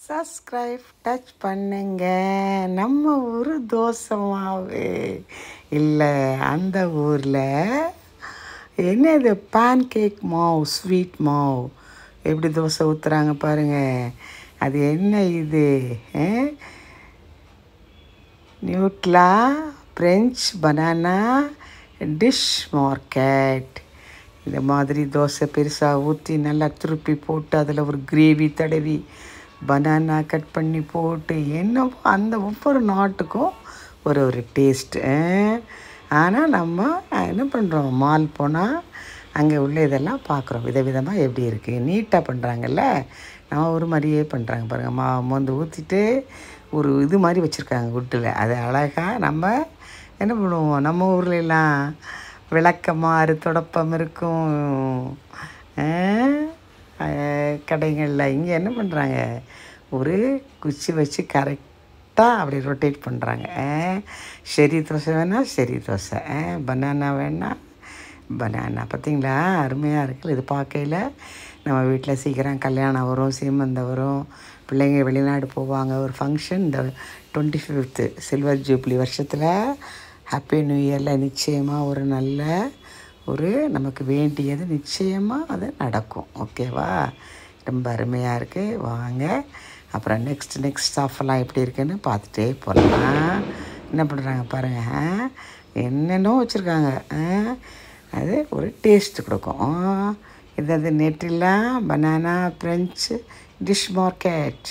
Subscribe touch பண்ணுங்க. நம்ம ஊர் தோசை மாவு இல்லை, அந்த ஊரில் என்னது பேன் கேக் மாவு, ஸ்வீட் மாவு எப்படி தோசை ஊற்றுறாங்க பாருங்கள். அது என்ன இது? நியூட்லா பிரெஞ்ச் பனானா டிஷ் மார்க்கெட். இந்த மாதிரி தோசை பெருசாக ஊற்றி நல்லா திருப்பி போட்டு அதில் ஒரு கிரேவி தடவி பனானா கட் பண்ணி போட்டு என்னவோ அந்த ஒவ்வொரு நாட்டுக்கும் ஒரு ஒரு டேஸ்ட்டு. ஆனால் நம்ம என்ன பண்ணுறோம், மால் போனால் அங்கே உள்ள இதெல்லாம் பார்க்குறோம், விதவிதமாக எப்படி இருக்குது, நீட்டாக பண்ணுறாங்கல்ல. நம்ம ஒரு மாதிரியே பண்ணுறாங்க பாருங்கள். மொந்து ஊற்றிட்டு ஒரு இது மாதிரி வச்சுருக்காங்க குட்டில். அது அழகாக நம்ம என்ன பண்ணுவோம், நம்ம ஊர்லெலாம் விளக்கமாறு தொடப்பம் இருக்கும் கடைகளில். இங்கே என்ன பண்ணுறாங்க, ஒரு குச்சி வச்சு கரெக்டாக அப்படி ரொட்டேட் பண்ணுறாங்க. ஷெரி தோசை வேணால் ஷெரி தோசை, பனானா வேணால் பனானா. பார்த்திங்களா, அருமையாக இருக்குது. இது பார்க்கையில் நம்ம வீட்டில் சீக்கிரம் கல்யாணம் வரும், சீமந்தம் வரும், பிள்ளைங்க வெளிநாடு போவாங்க, ஒரு ஃபங்க்ஷன். இந்த 25th சில்வர் ஜூப்ளி வருஷத்தில் ஹாப்பி நியூ இயரில் நிச்சயமாக ஒரு நல்ல ஒரு நமக்கு வேண்டியது நிச்சயமாக அது நடக்கும். ஓகேவா? ரொம்ப அருமையாக இருக்குது. வாங்க அப்புறம் நெக்ஸ்ட் ஆஃபெல்லாம் எப்படி இருக்குன்னு பார்த்துட்டே போகலாம். என்ன பண்ணுறாங்க பாருங்கள், என்னென்னோ வச்சுருக்காங்க. அது ஒரு டேஸ்ட்டு கொடுக்கும். இது நெட்டிலா பனானா பிரெஞ்ச் டிஷ் மார்க்கெட்.